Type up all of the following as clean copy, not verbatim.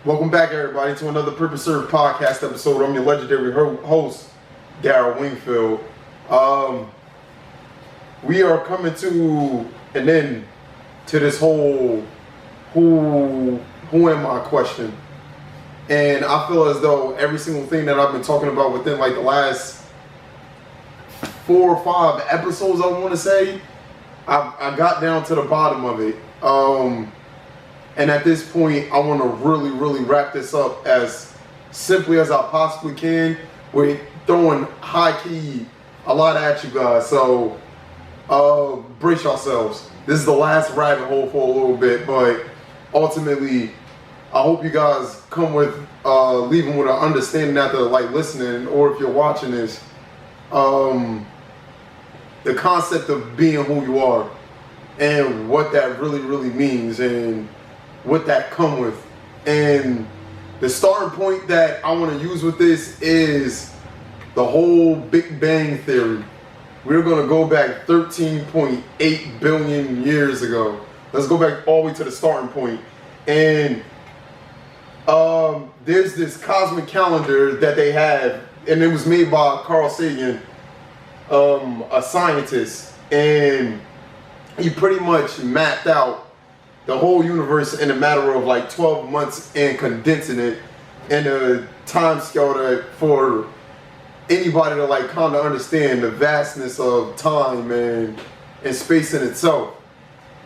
Welcome back, everybody, to another Purpose Served podcast episode. I'm your legendary host, Darryl Wingfield. We are coming to an end to this whole who am I question. And I feel as though every single thing that I've been talking about within like the last 4 or 5 episodes, I want to say, I got down to the bottom of it. And at this point, I want to really wrap this up as simply as I possibly can. We're throwing high key a lot at you guys, so brace yourselves. This is the last rabbit hole for a little bit, but ultimately, I hope you guys come with leaving with an understanding after like listening, or if you're watching this, the concept of being who you are and what that really means and what that come with. And the starting point that I want to use with this is the whole Big Bang Theory. We're going to go back 13.8 billion years ago. Let's go back all the way to the starting point. And there's this cosmic calendar that they have, and it was made by Carl Sagan, a scientist, and he pretty much mapped out the whole universe in a matter of like 12 months and condensing it in a time scale that for anybody to like kind of understand the vastness of time and space in itself.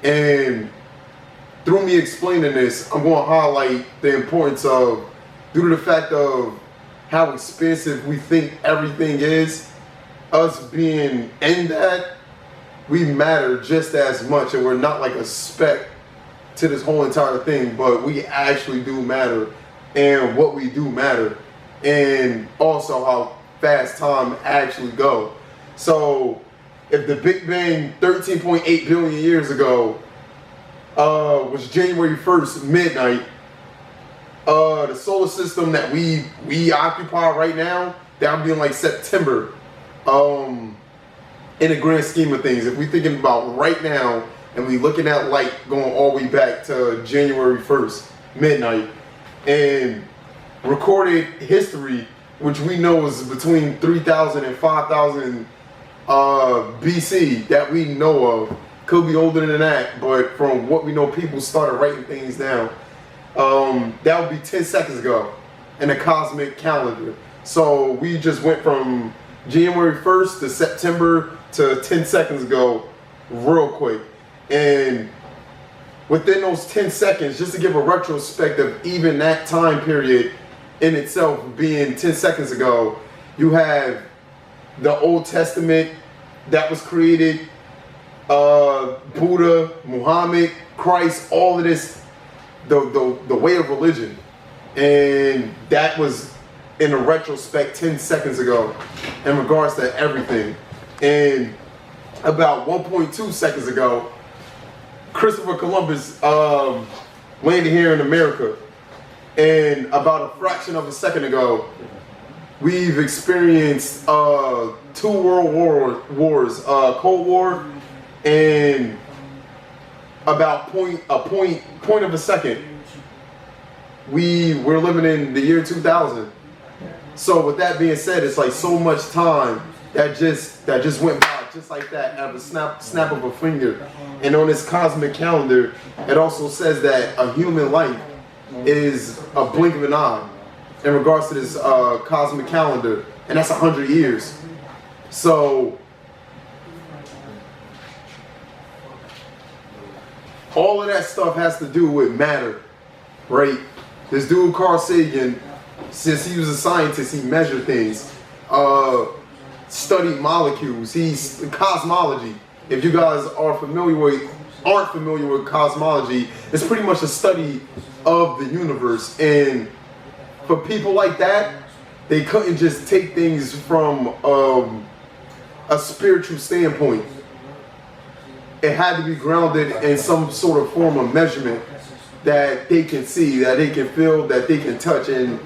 And through me explaining this, I'm going to highlight the importance of, due to the fact of how expensive we think everything is, us being in that, we matter just as much, and we're not like a speck to this whole entire thing, but we actually do matter, and what we do matter, and also how fast time actually go. So if the Big Bang 13.8 billion years ago was January 1st midnight, the solar system that we occupy right now, that would be in like September, in the grand scheme of things. If we're thinking about right now and we looking at light going all the way back to January 1st midnight, and recorded history, which we know is between 3,000 and 5,000 BC, that we know of. Could be older than that, but from what we know, people started writing things down. That would be 10 seconds ago in the cosmic calendar. So we just went from January 1st to September to 10 seconds ago real quick. And within those 10 seconds, just to give a retrospective, even that time period in itself being 10 seconds ago, you have the Old Testament that was created, Buddha, Muhammad, Christ, all of this, the way of religion. And that was in a retrospect 10 seconds ago in regards to everything. And about 1.2 seconds ago, Christopher Columbus landed here in America. And about a fraction of a second ago, we've experienced 2 world wars, Cold War, and about point of a second, we're living in the year 2000. So with that being said, it's like so much time that just went by just like that at a snap of a finger. And on this cosmic calendar, it also says that a human life is a blink of an eye in regards to this cosmic calendar, and that's 100 years. So all of that stuff has to do with matter, right? This dude Carl Sagan, since he was a scientist, he measured things, studied molecules. He's cosmology. If you guys aren't familiar with cosmology, it's pretty much a study of the universe. And for people like that, they couldn't just take things from a spiritual standpoint. It had to be grounded in some sort of form of measurement that they can see, that they can feel, that they can touch. And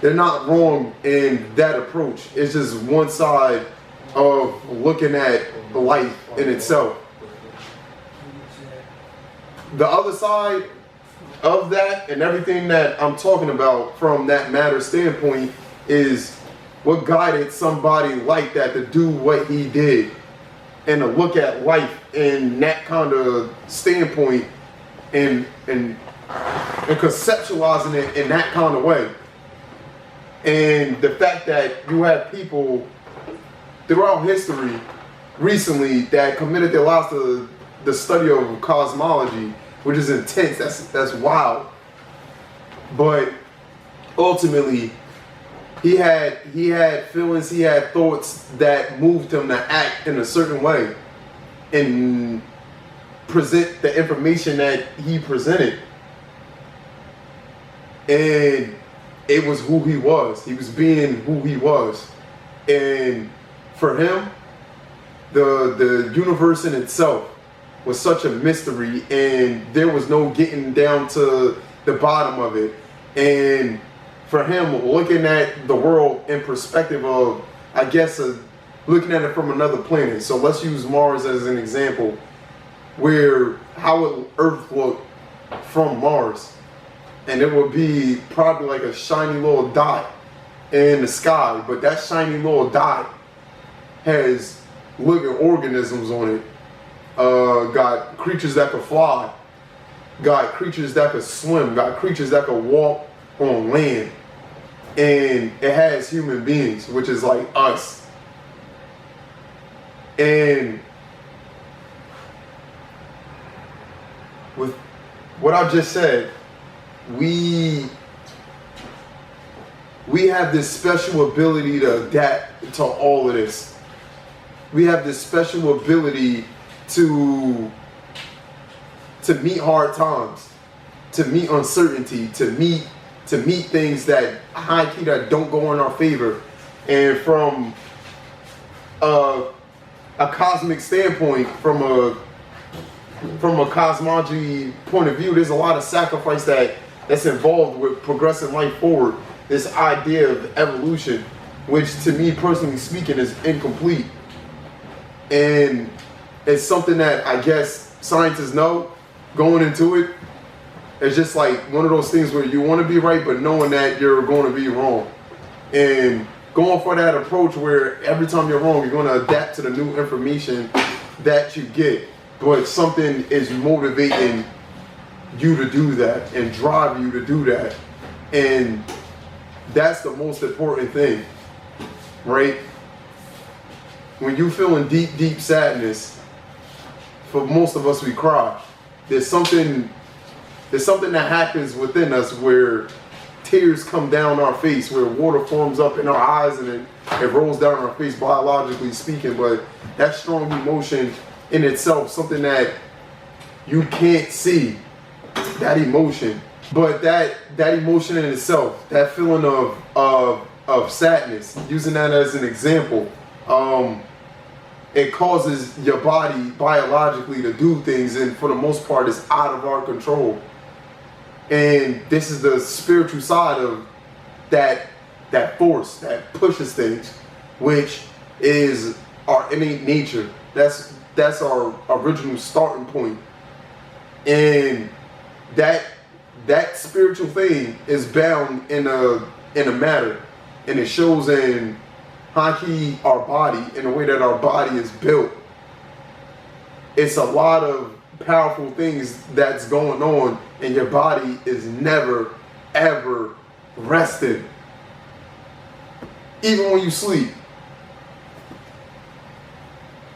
they're not wrong in that approach. It's just one side of looking at life in itself. The other side of that and everything that I'm talking about from that matter standpoint is what guided somebody like that to do what he did and to look at life in that kind of standpoint and conceptualizing it in that kind of way. And the fact that you have people throughout history recently that committed their lives to the study of cosmology, which is intense, that's wild. But ultimately, he had feelings, he had thoughts that moved him to act in a certain way and present the information that he presented. And it was who he was. He was being who he was. And for him, the universe in itself was such a mystery, and there was no getting down to the bottom of it. And for him, looking at the world in perspective of, I guess, looking at it from another planet. So let's use Mars as an example, where how Earth looked from Mars. And it would be probably like a shiny little dot in the sky, but that shiny little dot has living organisms on it. Got creatures that could fly, got creatures that could swim, got creatures that could walk on land. And it has human beings, which is like us. And with what I just said, we have this special ability to adapt to all of this. We have this special ability to meet hard times, to meet uncertainty, to meet things that high key that don't go in our favor. And from a cosmic standpoint, from a cosmology point of view, there's a lot of sacrifice that's involved with progressing life forward. This idea of evolution, which to me personally speaking is incomplete. And it's something that I guess scientists know going into it. It's just like one of those things where you want to be right, but knowing that you're going to be wrong. And going for that approach where every time you're wrong, you're going to adapt to the new information that you get. But something is motivating you to do that and drive you to do that. And that's the most important thing, right? When you feel in deep, deep sadness, for most of us, we cry. There's something that happens within us where tears come down our face, where water forms up in our eyes and it rolls down our face, biologically speaking. But that strong emotion in itself, something that you can't see, that emotion. But that emotion in itself, that feeling of sadness, using that as an example, it causes your body biologically to do things, and for the most part, it's out of our control. And this is the spiritual side of that force that pushes things, which is our innate nature. That's our original starting point. And that spiritual thing is bound in a matter, and it shows in our body, in the way that our body is built. It's a lot of powerful things that's going on, and your body is never ever rested. Even when you sleep,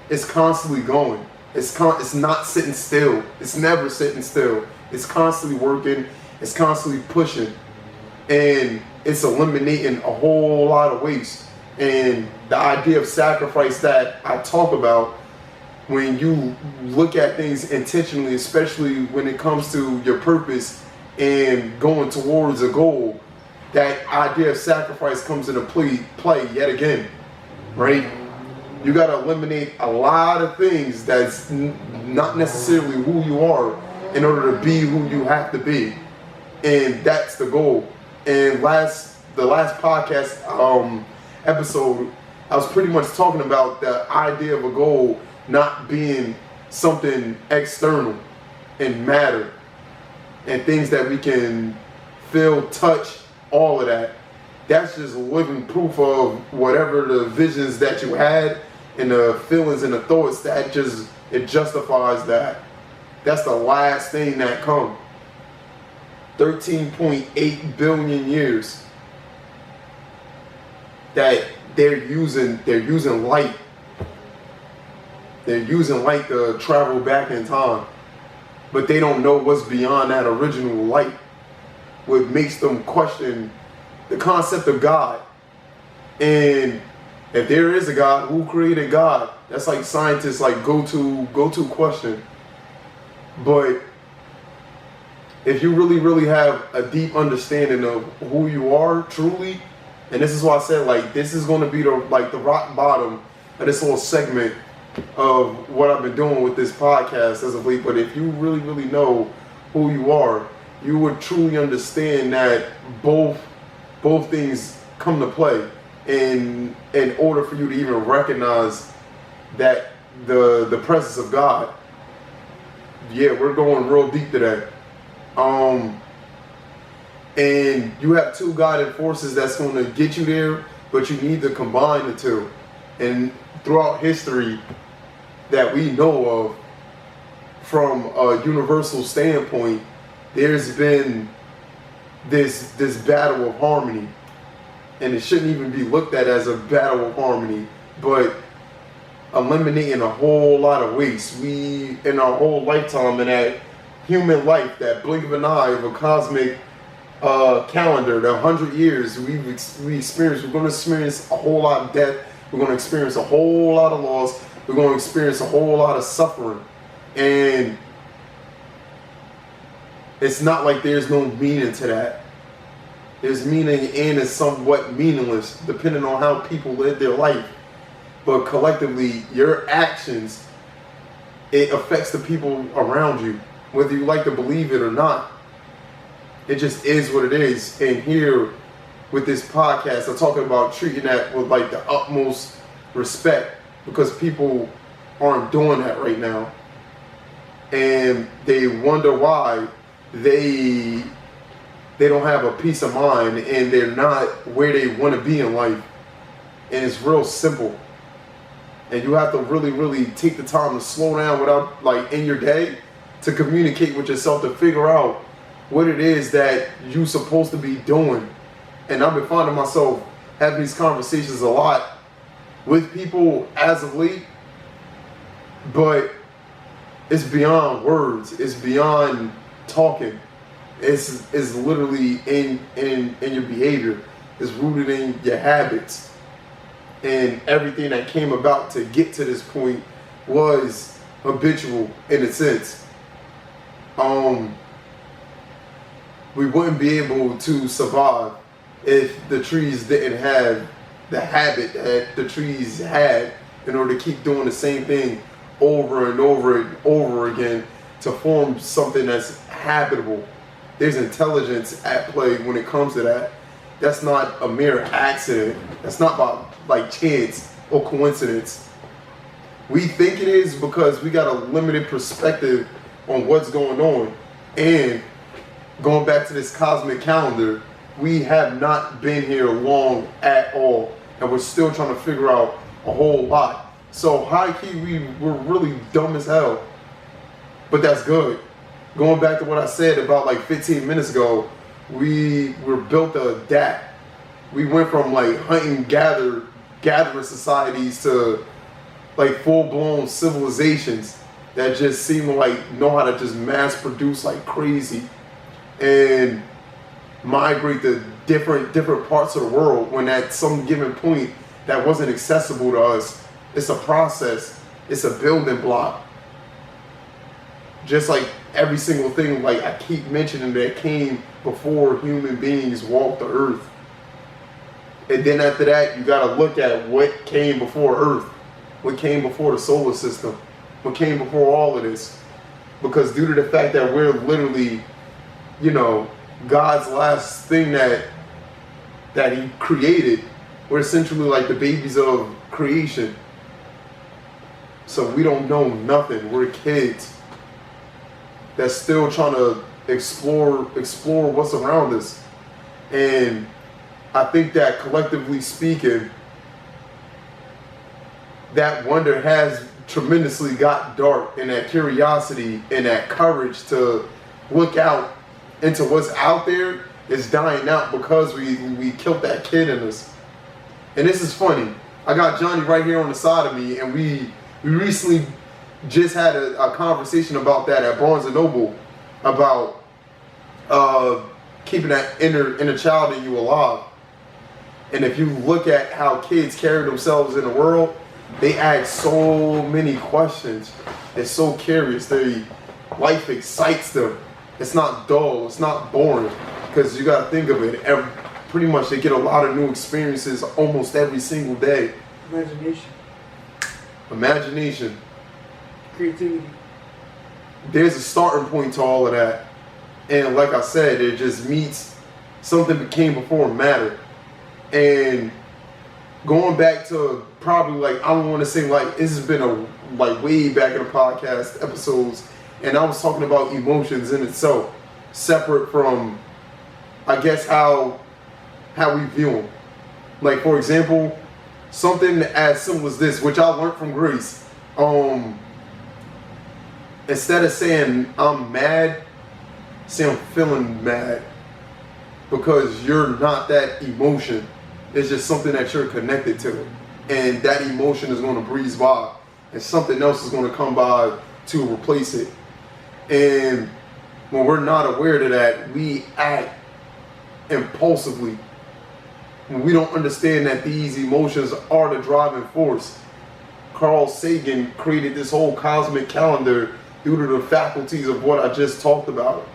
it's constantly going. It's not sitting still. It's never sitting still. It's constantly working. It's constantly pushing, and it's eliminating a whole lot of waste. And the idea of sacrifice that I talk about, when you look at things intentionally, especially when it comes to your purpose and going towards a goal, that idea of sacrifice comes into play yet again, right? You got to eliminate a lot of things that's not necessarily who you are in order to be who you have to be. And that's the goal. And the last podcast episode, I was pretty much talking about the idea of a goal not being something external and matter, and things that we can feel, touch, all of that. That's just living proof of whatever the visions that you had and the feelings and the thoughts, that it justifies that. That's the last thing that comes. 13.8 billion years that they're using light. They're using light to travel back in time. But they don't know what's beyond that original light. What makes them question the concept of God. And if there is a God, who created God? That's like scientists like go-to question. But if you really have a deep understanding of who you are truly, and this is why I said, like, this is going to be the rock bottom of this little segment of what I've been doing with this podcast as of late. But if you really know who you are, you would truly understand that both things come to play in order for you to even recognize that the presence of God. Yeah, we're going real deep today. And you have two guiding forces that's going to get you there, but you need to combine the two. And throughout history that we know of, from a universal standpoint, there's been this battle of harmony. And it shouldn't even be looked at as a battle of harmony, but eliminating a whole lot of waste. We, in our whole lifetime, in that human life, that blink of an eye of a cosmic calendar, the 100 years we're going to experience a whole lot of death. We're going to experience a whole lot of loss. We're going to experience a whole lot of suffering. And it's not like there's no meaning to that. There's meaning, and it's somewhat meaningless depending on how people live their life. But collectively, your actions, it affects the people around you, whether you like to believe it or not. It just is what it is. And here with this podcast, I'm talking about treating that with like the utmost respect, because people aren't doing that right now. And they wonder why they don't have a peace of mind and they're not where they want to be in life. And it's real simple. And you have to really take the time to slow down without, like, in your day, to communicate with yourself, to figure out what it is that you're supposed to be doing. And I've been finding myself having these conversations a lot with people as of late, but it's beyond words. It's beyond talking. It's literally in your behavior. It's rooted in your habits. And everything that came about to get to this point was habitual in a sense. We wouldn't be able to survive if the trees didn't have the habit that the trees had in order to keep doing the same thing over and over and over again to form something that's habitable. There's intelligence at play when it comes to that. That's not a mere accident. That's not by like chance or coincidence. We think it is because we got a limited perspective on what's going on. And going back to this cosmic calendar, we have not been here long at all. And we're still trying to figure out a whole lot. So high key, we're really dumb as hell. But that's good. Going back to what I said about like 15 minutes ago, we were built to adapt. We went from like hunting gathering societies to like full-blown civilizations that just seem to like know how to just mass produce like crazy and migrate to different parts of the world when at some given point that wasn't accessible to us. It's a process. It's a building block. Just like every single thing, like I keep mentioning, that came before human beings walked the earth. And then after that, you gotta look at what came before Earth, what came before the solar system, what came before all of this. Because due to the fact that we're literally, God's last thing that He created, we're essentially like the babies of creation. So we don't know nothing. We're kids that's still trying to explore what's around us. And I think that collectively speaking, that wonder has tremendously got dark, and that curiosity and that courage to look out into what's out there is dying out because we killed that kid in us. And this is funny. I got Johnny right here on the side of me, and we recently just had a conversation about that at Barnes & Noble, about keeping that inner child in you alive. And if you look at how kids carry themselves in the world, they ask so many questions. They're so curious. Life excites them. It's not dull. It's not boring. Because you got to think of it. Pretty much they get a lot of new experiences almost every single day. Imagination. Creativity. There's a starting point to all of that. And like I said, it just meets something that came before matter. And going back to probably like, I don't want to say like, this has been way back in the podcast episodes, and I was talking about emotions in itself, separate from, I guess, how we view them. Like, for example, something as simple as this, which I learned from Grace. Instead of saying I'm mad, say I'm feeling mad, because you're not that emotion. It's just something that you're connected to, and that emotion is going to breeze by, and something else is going to come by to replace it. And when we're not aware of that, we act impulsively. When we don't understand that these emotions are the driving force. Carl Sagan created this whole cosmic calendar due to the faculties of what I just talked about.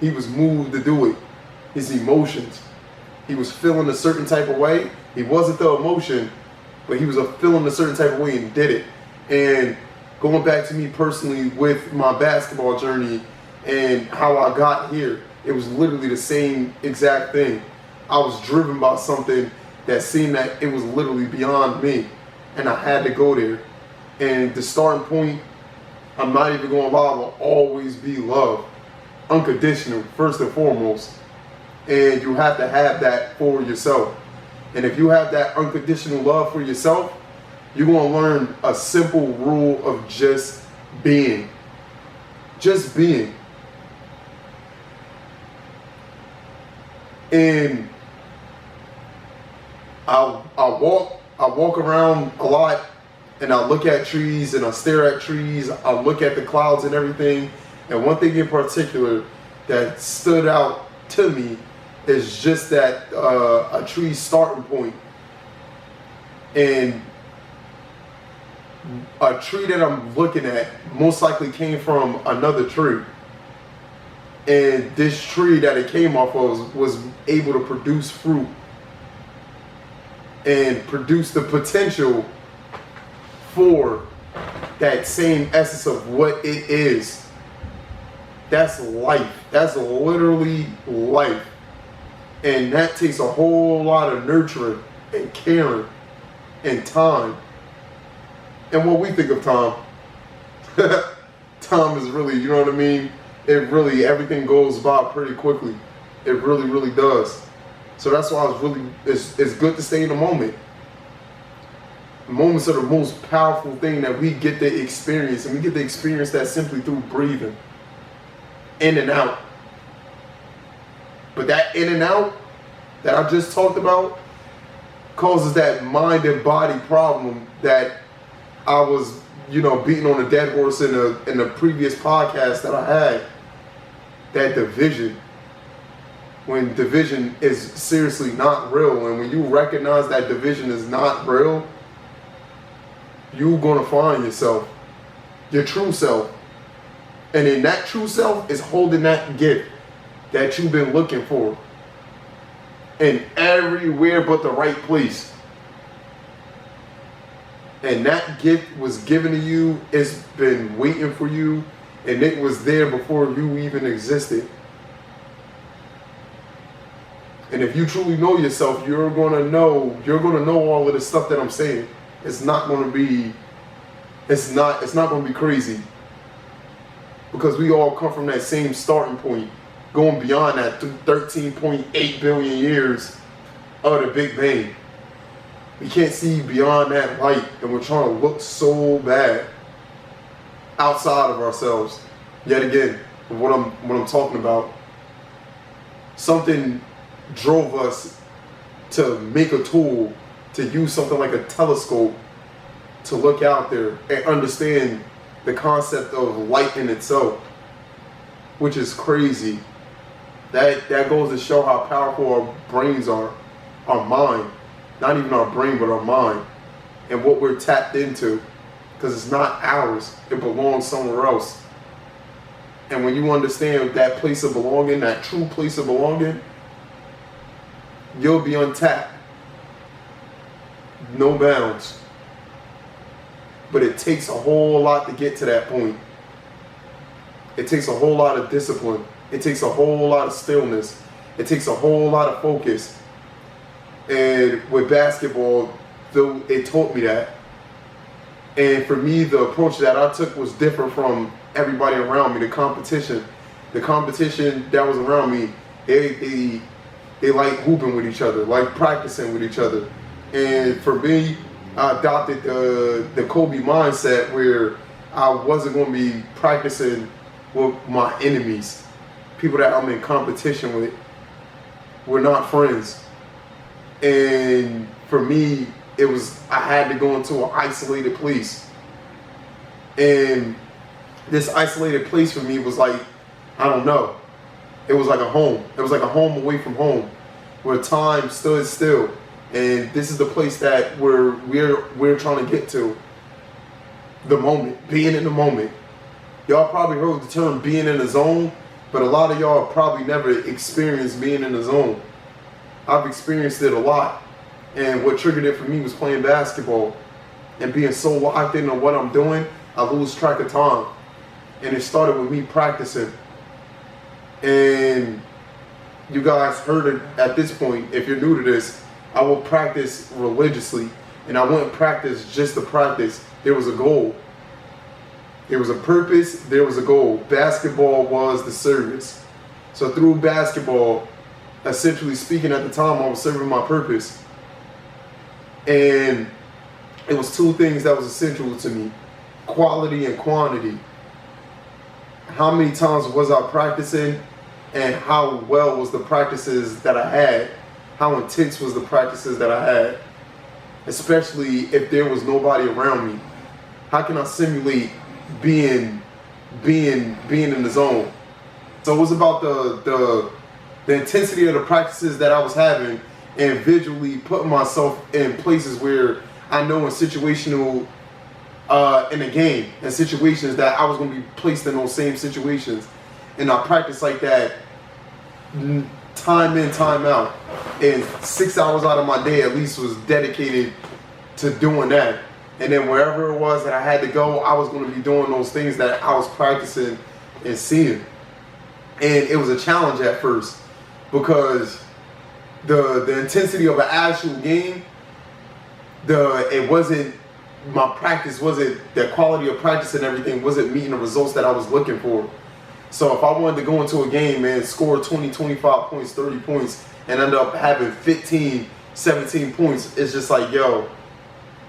He was moved to do it. His emotions. He was feeling a certain type of way. He wasn't the emotion, but he was feeling a certain type of way and did it. And going back to me personally with my basketball journey and how I got here, it was literally the same exact thing. I was driven by something that seemed that it was literally beyond me, and I had to go there. And the starting point, I'm not even going to lie, will always be love. Unconditional, first and foremost. And you have to have that for yourself. And if you have that unconditional love for yourself, you're going to learn a simple rule of just being. Just being. And I walk around a lot, and I look at trees and I stare at trees. I look at the clouds and everything. And one thing in particular that stood out to me is just that a tree's starting point. And a tree that I'm looking at most likely came from another tree. And this tree that it came off of was able to produce fruit and produce the potential for that same essence of what it is. That's life. That's literally life. And that takes a whole lot of nurturing and caring and time. And what we think of time, time is really, you know what I mean? It really, everything goes by pretty quickly. It really, really does. So that's why it's good to stay in the moment. Moments are the most powerful thing that we get to experience, and we get to experience that simply through breathing. In and out. But that in and out that I just talked about causes that mind and body problem that I was, beating on a dead horse in the previous podcast that I had. That division. When division is seriously not real, and when you recognize that division is not real, you're going to find yourself, your true self. And in that true self is holding that gift that you've been looking for. And everywhere but the right place. And that gift was given to you. It's been waiting for you. And it was there before you even existed. And if you truly know yourself, you're gonna know all of the stuff that I'm saying. It's not gonna be crazy. because we all come from that same starting point, going beyond that through 13.8 billion years of the Big Bang. We can't see beyond that light, and we're trying to look so bad outside of ourselves. Yet again, what I'm talking about, something drove us to make a tool, to use something like a telescope to look out there and understand the concept of light in itself, which is crazy. That goes to show how powerful our brains are, our mind, not even our brain, but our mind, and what we're tapped into, because it's not ours, it belongs somewhere else. And when you understand that place of belonging, that true place of belonging, you'll be untapped. No bounds. But it takes a whole lot to get to that point. It takes a whole lot of discipline. It takes a whole lot of stillness. It takes a whole lot of focus. And with basketball, it taught me that. And for me, the approach that I took was different from everybody around me. The competition that was around me, they like hooping with each other, like practicing with each other. And for me, I adopted the C.O.L.E mindset, where I wasn't going to be practicing with my enemies, people that I'm in competition with. We're not friends. And for me, I had to go into an isolated place. And this isolated place for me was like, I don't know, it was like a home. It was like a home away from home, where time stood still. And this is the place that we're trying to get to. The moment, being in the moment. Y'all probably heard the term being in the zone, but a lot of y'all probably never experienced being in the zone. I've experienced it a lot. And what triggered it for me was playing basketball and being so locked into what I'm doing, I lose track of time. And it started with me practicing. And you guys heard it at this point. If you're new to this, I will practice religiously. And I wouldn't practice just to practice. There was a goal. There was a purpose. There was a goal. Basketball was the service. So through basketball, essentially speaking, at the time, I was serving my purpose. And it was two things that was essential to me: quality and quantity. How many times was I practicing, and how well was the practices that I had? How intense was the practices that I had? Especially if there was nobody around me. How can I simulate being in the zone? So it was about the intensity of the practices that I was having, and visually putting myself in places where I know in situational, in a game, in situations that I was going to be placed in those same situations. And I practiced like that time in, time out. And 6 hours out of my day at least was dedicated to doing that. And then wherever it was that I had to go, I was going to be doing those things that I was practicing and seeing. And it was a challenge at first, because the intensity of an actual game, my practice wasn't, the quality of practice and everything wasn't meeting the results that I was looking for. So if I wanted to go into a game and score 20, 25 points, 30 points, and end up having 15, 17 points, it's just like, yo,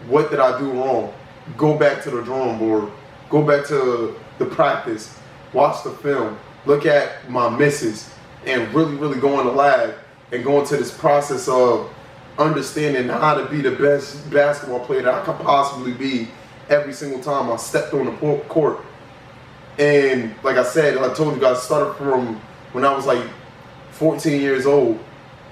what did I do wrong? Go back to the drawing board. Go back to the practice. Watch the film. Look at my misses. And really go in the lab and go into this process of understanding how to be the best basketball player that I could possibly be every single time I stepped on the court. And like I said, I told you guys, started from when I was like 14 years old,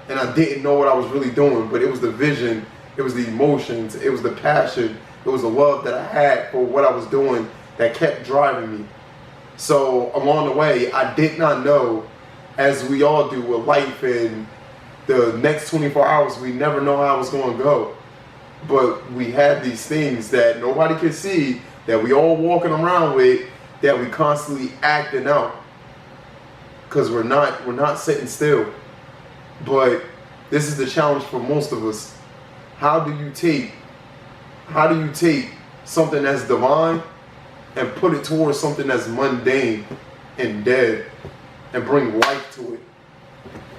and I didn't know what I was really doing, but it was the vision, it was the emotions, it was the passion, it was the love that I had for what I was doing that kept driving me. So along the way, I did not know, as we all do with life and the next 24 hours, we never know how it's going to go. But we have these things that nobody can see, that we all walking around with, that we constantly acting out, because we're not sitting still. But this is the challenge for most of us. How do you take something that's divine and put it towards something that's mundane and dead and bring life to it.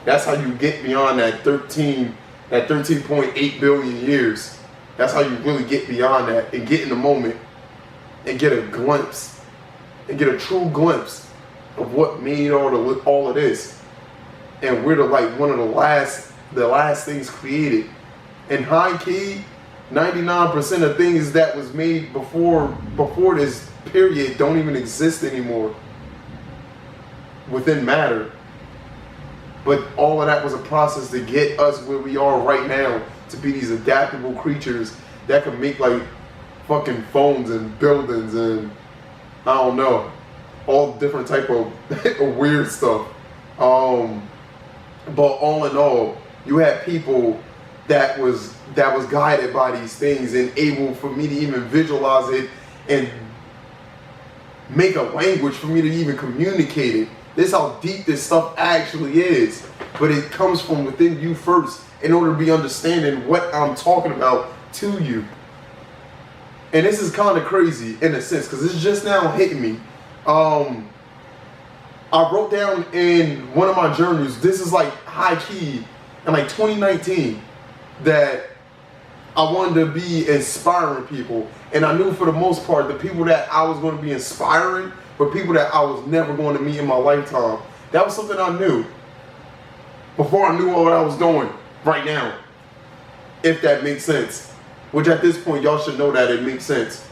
That's how you get beyond that 13.8 billion years. That's how you really get beyond that and get in the moment and get a glimpse and get a true glimpse of what made all of this. And we're one of the last things created. And high key, 99% of things that was made before this period don't even exist anymore within matter. But all of that was a process to get us where we are right now, to be these adaptable creatures that can make like fucking phones and buildings and I don't know, all different type of weird stuff. But all in all, you had people that was guided by these things and able for me to even visualize it and make a language for me to even communicate it. This is how deep this stuff actually is. But it comes from within you first in order to be understanding what I'm talking about to you. And this is kind of crazy in a sense because it's just now hitting me. I wrote down in one of my journals, this is like high key in like 2019, that I wanted to be inspiring people. And I knew for the most part, the people that I was going to be inspiring were people that I was never going to meet in my lifetime. That was something I knew before I knew what I was doing right now, if that makes sense. Which at this point, y'all should know that it makes sense.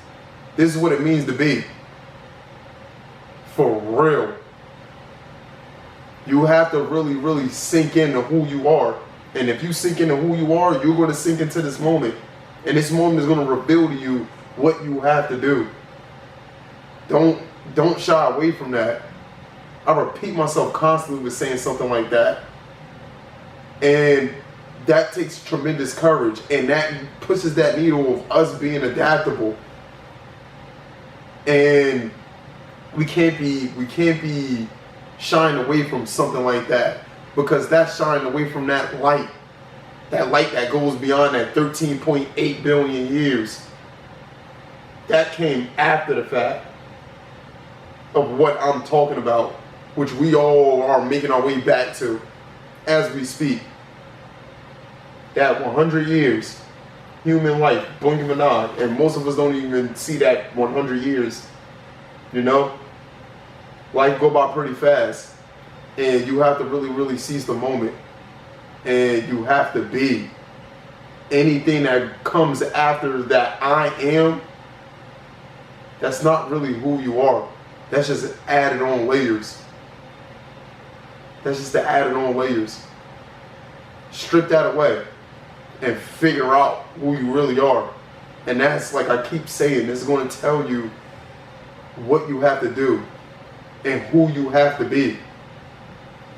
This is what it means to be. For real. You have to really, really sink into who you are. And if you sink into who you are, you're going to sink into this moment. And this moment is going to reveal to you what you have to do. Don't shy away from that. I repeat myself constantly with saying something like that. And that takes tremendous courage. And that pushes that needle of us being adaptable. And we can't be shying away from something like that. Because that's shining away from that light that goes beyond that 13.8 billion years. That came after the fact of what I'm talking about, which we all are making our way back to as we speak. That 100 years, human life, blink of an eye, and most of us don't even see that 100 years, you know? Life go by pretty fast. And you have to really, really seize the moment. And you have to be. Anything that comes after that I am, that's not really who you are. That's just added on layers. That's just the added on layers. Strip that away and figure out who you really are. And that's, like I keep saying, this is going to tell you what you have to do and who you have to be.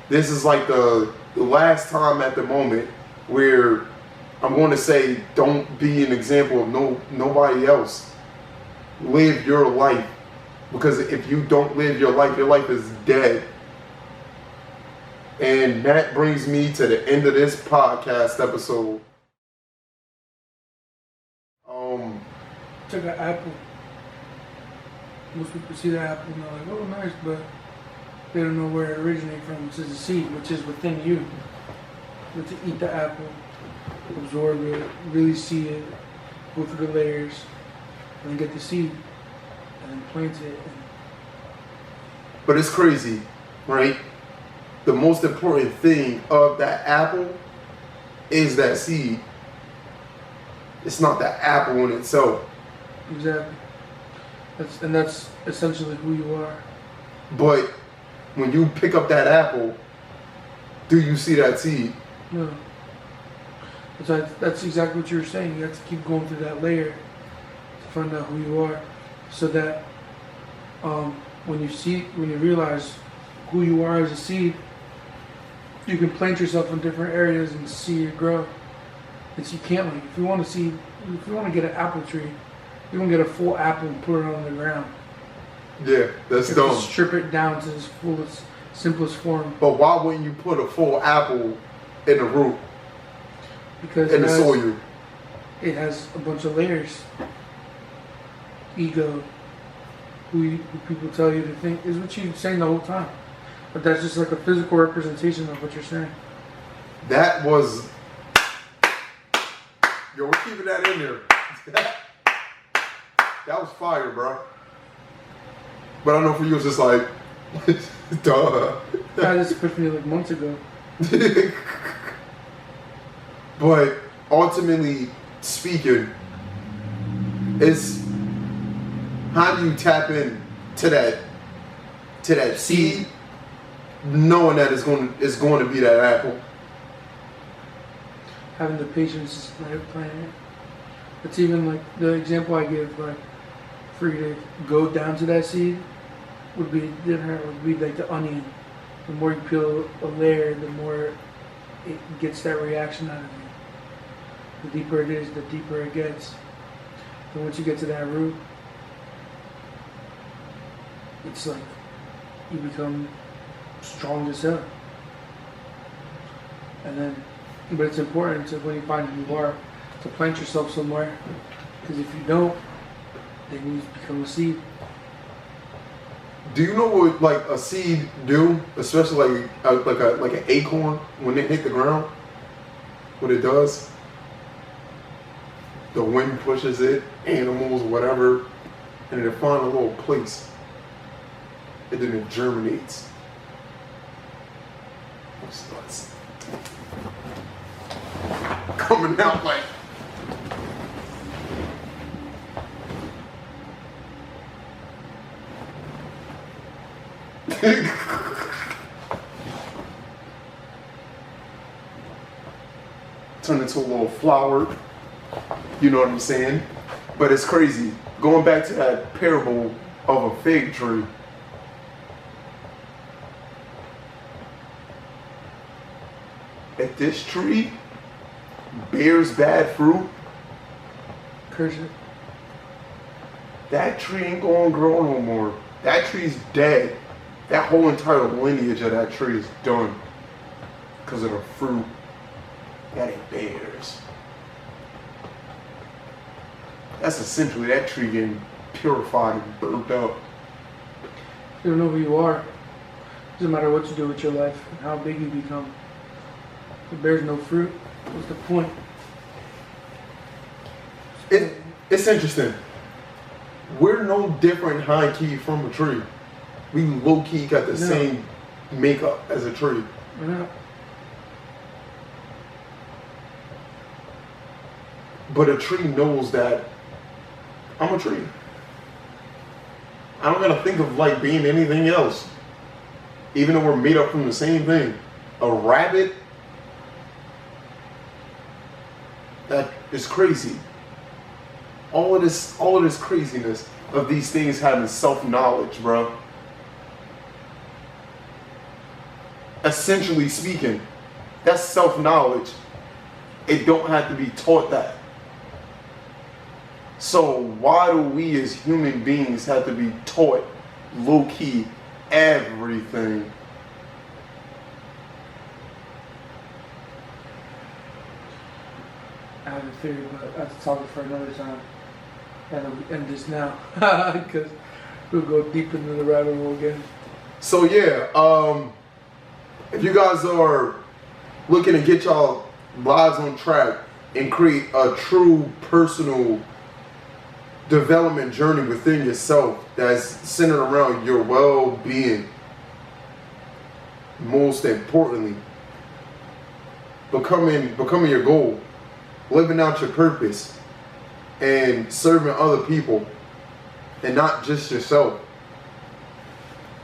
This is like the last time at the moment where I'm going to say, don't be an example of nobody else. Live your life. Because if you don't live your life is dead. And that brings me to the end of this podcast episode. Took an apple. Most people see the apple and they're like, oh, nice, but they don't know where it originated from, which is the seed, which is within you. But to eat the apple, absorb it, really see it, go through the layers, and then get the seed, and then plant it. But it's crazy, right? The most important thing of that apple is that seed. It's not the apple in itself. Exactly. That's essentially who you are. But when you pick up that apple, do you see that seed? No. That's exactly what you were saying. You have to keep going through that layer to find out who you are, so that when you realize who you are as a seed, you can plant yourself in different areas and see it grow. It's you can't, like, if you want to get an apple tree, you want to get a full apple and put it on the ground. Yeah, that's dumb. Just strip it down to its fullest, simplest form. But why wouldn't you put a full apple in the root? Because in the soil. It has a bunch of layers. Ego, who people tell you to think is what you're saying the whole time. But that's just like a physical representation of what you're saying. That was, yo, we're keeping that in there. That was fire, bro. But I know for you it's just like, duh. That just pushed me like months ago. But ultimately speaking, it's how do you tap in to that seed, knowing that it's going to be that apple. Having the patience to like planting it. It's even like the example I give, like for you to go down to that seed would be different. Would be like the onion. The more you peel a layer, the more it gets that reaction out of you. The deeper it is, the deeper it gets. And once you get to that root, it's like you become strong as hell. And then, but it's important to, when you find who you are, to plant yourself somewhere. Because if you don't, then you become a seed. Do you know what like a seed do, especially like an acorn when it hit the ground? What it does? The wind pushes it, animals, whatever, and it finds a little place, and then it germinates. What's nuts? Coming out like. Turn into a little flower, you know what I'm saying? But it's crazy. Going back to that parable of a fig tree. If this tree bears bad fruit, Curse it. that tree ain't gonna grow no more. That tree's dead. That whole entire lineage of that tree is done because of the fruit that it bears. That's essentially that tree getting purified and burnt up. You don't know who you are. Doesn't matter what you do with your life and how big you become. If it bears no fruit, what's the point? It's interesting. We're no different high key from a tree. We low key got the same makeup as a tree. We're not. But a tree knows that I'm a tree. I don't gotta think of like being anything else. Even though we're made up from the same thing. A rabbit, that is crazy. All of this craziness of these things having self-knowledge, bro. Essentially speaking, that's self-knowledge. It don't have to be taught that. So why do we as human beings have to be taught low-key everything? I have a theory, but that's a topic for another time. And we'll end this now because we'll go deep into the rabbit hole again. So yeah, if you guys are looking to get y'all lives on track and create a true personal development journey within yourself that's centered around your well-being, most importantly, becoming your goal, living out your purpose, and serving other people, and not just yourself.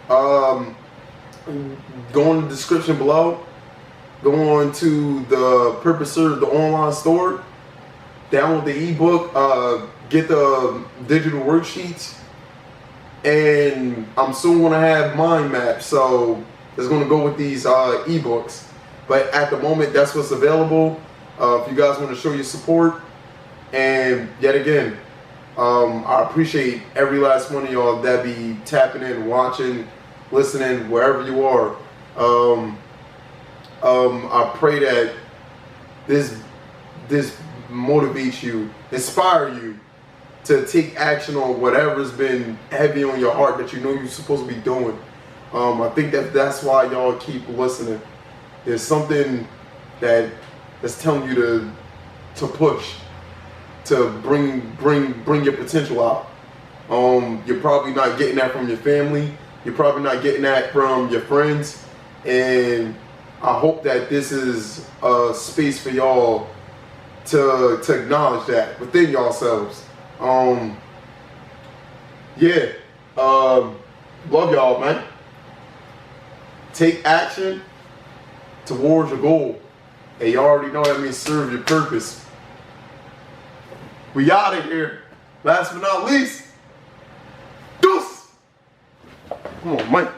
Go in the description below. Go on to the Purpose Serve, the online store. Download the ebook. Get the digital worksheets. And I'm soon going to have mind maps. So it's going to go with these ebooks. But at the moment, that's what's available. If you guys want to show your support. And yet again, I appreciate every last one of y'all that be tapping in, watching, listening, wherever you are. I pray that this motivates you, inspire you to take action on whatever's been heavy on your heart that you know you're supposed to be doing. I think that's why y'all keep listening. There's something that's telling you to push, to bring your potential out. You're probably not getting that from your family. You're probably not getting that from your friends. And I hope that this is a space for y'all to acknowledge that within yourselves. Love y'all, man. Take action towards your goal. And you already know that means serve your purpose. We out of here. Last but not least, deuce. Come on, Mike.